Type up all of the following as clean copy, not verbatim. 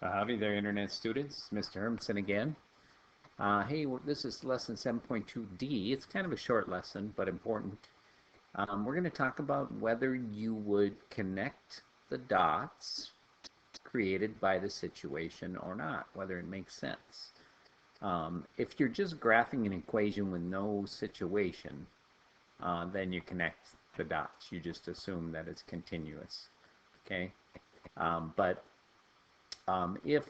Howdy there, Internet students. Mr. Hermanson again. Hey, this is lesson 7.2D. It's kind of a short lesson, but important. We're going to talk about whether you would connect the dots created by the situation or not, whether it makes sense. If you're just graphing an equation with no situation, then you connect the dots. You just assume that it's continuous. Okay? But if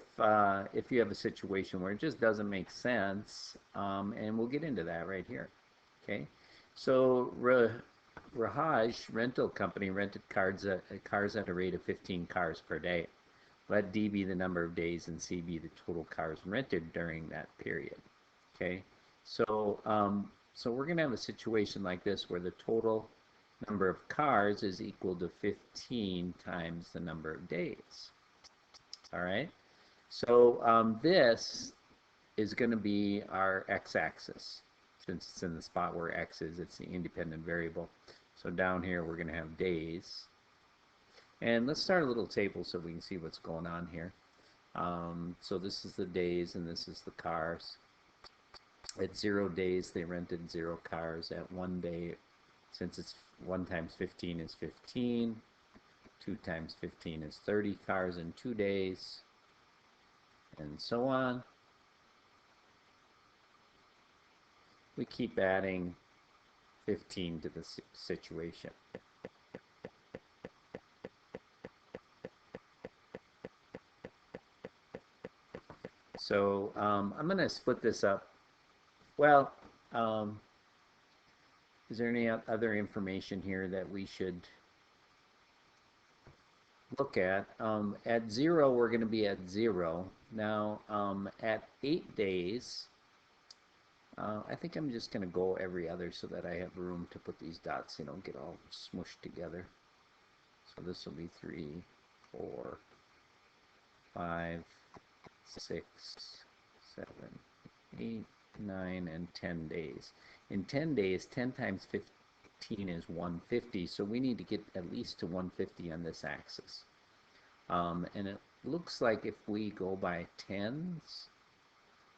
you have a situation where it just doesn't make sense, and we'll get into that right here. Okay, so Rahaj Rental Company rented cars at a rate of 15 cars per day. Let D be the number of days and C be the total cars rented during that period. Okay, so we're going to have a situation like this where the total number of cars is equal to 15 times the number of days. All right, so this is going to be our x-axis. Since it's in the spot where x is, it's the independent variable. So down here we're going to have days. And let's start a little table so we can see what's going on here. So this is the days and this is the cars. At 0 days they rented 0 cars. At 1 day, since it's 1 times 15 is 15, 2 times 15 is 30 cars in 2 days, and so on. We keep adding 15 to the situation. So I'm going to split this up. Well, is there any other information here that we should look at? At 0, we're going to be at 0. Now, at 8 days, I think I'm just going to go every other so that I have room to put these dots, get all smushed together. So this will be 3, 4, 5, 6, 7, 8, 9, and 10 days. In 10 days, 10 times 15 is 150, so we need to get at least to 150 on this axis. And it looks like if we go by tens,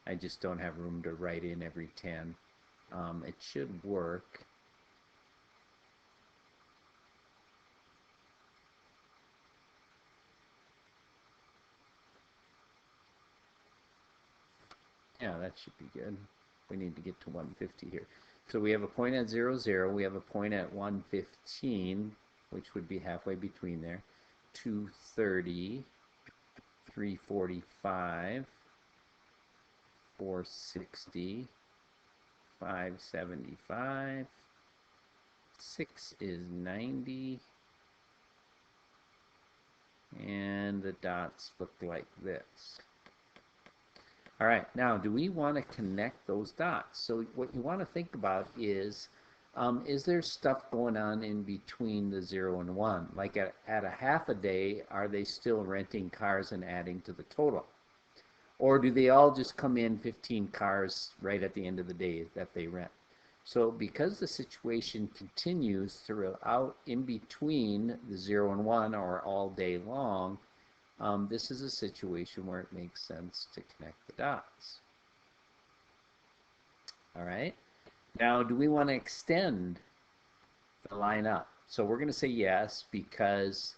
I just don't have room to write in every 10. It should work. Yeah, that should be good. We need to get to 150 here. So we have a point at 0, 0. We have a point at 115, which would be halfway between there. 230, 345, 460, 575, 6 is 90, and the dots look like this. All right, now do we want to connect those dots? So what you want to think about is there stuff going on in between the 0 and 1? Like at a half a day, are they still renting cars and adding to the total? Or do they all just come in 15 cars right at the end of the day that they rent? So because the situation continues throughout in between the 0 and 1 or all day long, this is a situation where it makes sense to connect the dots. All right. Now, do we want to extend the line up? So we're going to say yes because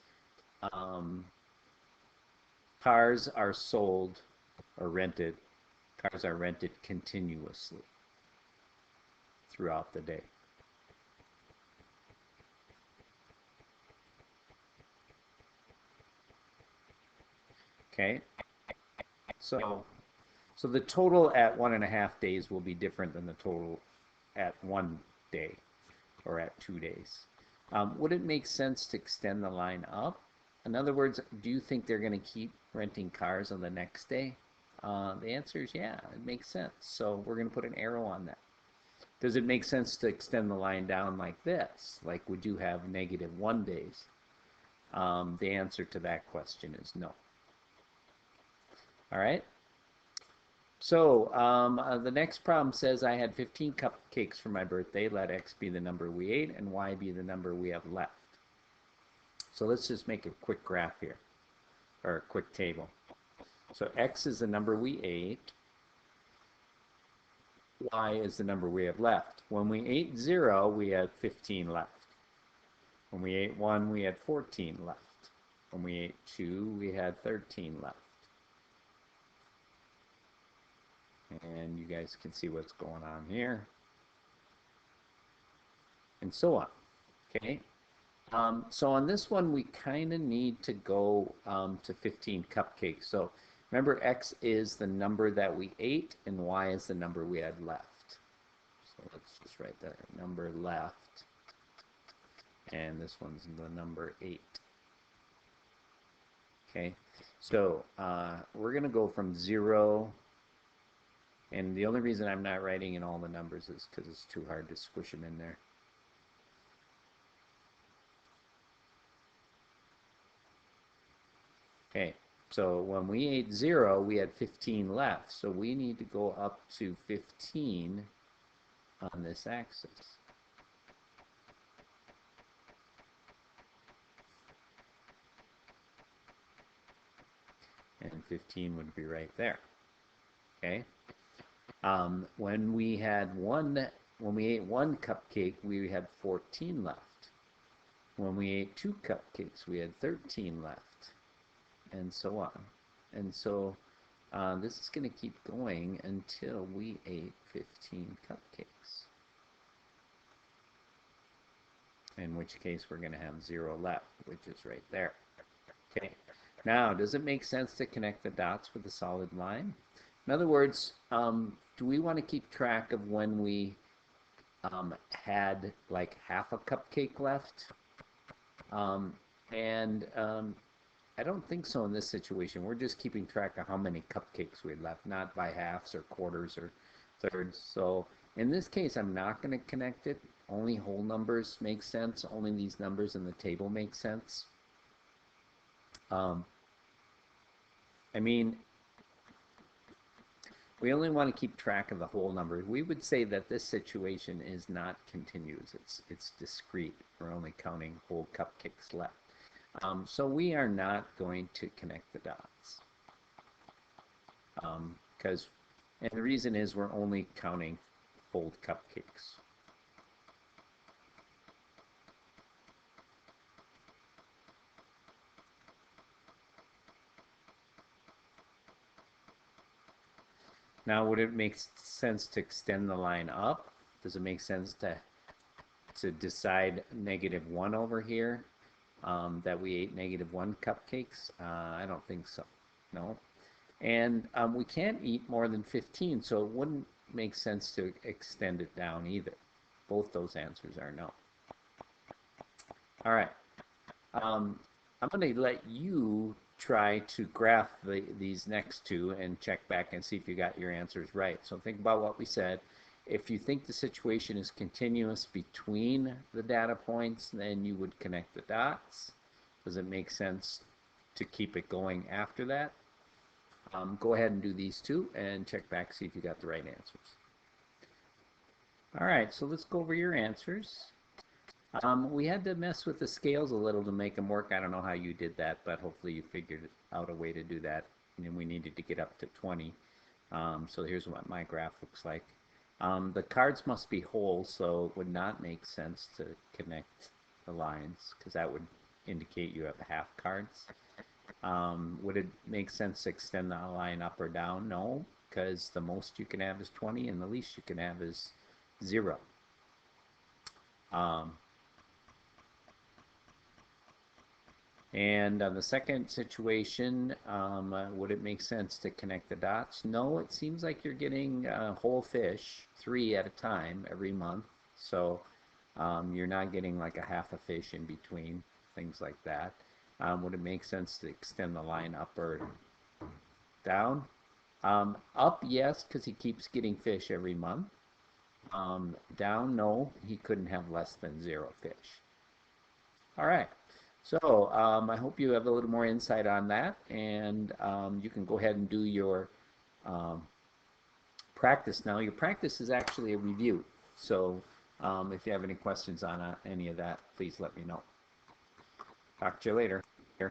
cars are sold or rented. Cars are rented continuously throughout the day. Okay. So the total at 1.5 days will be different than the total at 1 day or at 2 days. Would it make sense to extend the line up? In other words, do you think they're going to keep renting cars on the next day? The answer is yeah, it makes sense. So we're going to put an arrow on that. Does it make sense to extend the line down like this? Like, would you have -1 days? The answer to that question is no. All right. So the next problem says I had 15 cupcakes for my birthday. Let X be the number we ate and Y be the number we have left. So let's just make a quick graph here, or a quick table. So X is the number we ate. Y is the number we have left. When we ate 0, we had 15 left. When we ate 1, we had 14 left. When we ate 2, we had 13 left. And you guys can see what's going on here. And so on. Okay. So on this one, we kind of need to go to 15 cupcakes. So remember, X is the number that we ate, and Y is the number we had left. So let's just write that number left. And this one's the number 8. Okay, so we're going to go from 0. And the only reason I'm not writing in all the numbers is because it's too hard to squish them in there. Okay, so when we ate 0, we had 15 left. So we need to go up to 15 on this axis. And 15 would be right there. Okay. When we ate one cupcake, we had 14 left. When we ate 2 cupcakes, we had 13 left. And so on. And so this is going to keep going until we ate 15 cupcakes. In which case we're going to have 0 left, which is right there. Okay. Now, does it make sense to connect the dots with a solid line? In other words, do we want to keep track of when we had like half a cupcake left? I don't think so in this situation. We're just keeping track of how many cupcakes we had left, not by halves or quarters or thirds. So in this case, I'm not going to connect it. Only whole numbers make sense. Only these numbers in the table make sense. I mean, we only want to keep track of the whole number. We would say that this situation is not continuous. It's discrete. We're only counting whole cupcakes left. So we are not going to connect the dots. And the reason is we're only counting whole cupcakes. Now, would it make sense to extend the line up? Does it make sense to decide -1 over here, that we ate -1 cupcakes? I don't think so. No. And we can't eat more than 15, so it wouldn't make sense to extend it down either. Both those answers are no. All right. I'm going to let you try to graph these next two and check back and see if you got your answers right. So think about what we said. If you think the situation is continuous between the data points, then you would connect the dots. Does it make sense to keep it going after that? Go ahead and do these two and check back, see if you got the right answers. All right, so let's go over your answers. We had to mess with the scales a little to make them work. I don't know how you did that, but hopefully you figured out a way to do that. And then we needed to get up to 20. So here's what my graph looks like. The cards must be whole, so it would not make sense to connect the lines because that would indicate you have half cards. Would it make sense to extend the line up or down? No, because the most you can have is 20 and the least you can have is 0. And on the second situation, would it make sense to connect the dots? No, it seems like you're getting whole fish, 3 at a time every month. So you're not getting like a half a fish in between, things like that. Would it make sense to extend the line up or down? Up, yes, because he keeps getting fish every month. Down, no, he couldn't have less than 0 fish. All right. So I hope you have a little more insight on that, and you can go ahead and do your practice now. Your practice is actually a review, so if you have any questions on any of that, please let me know. Talk to you later.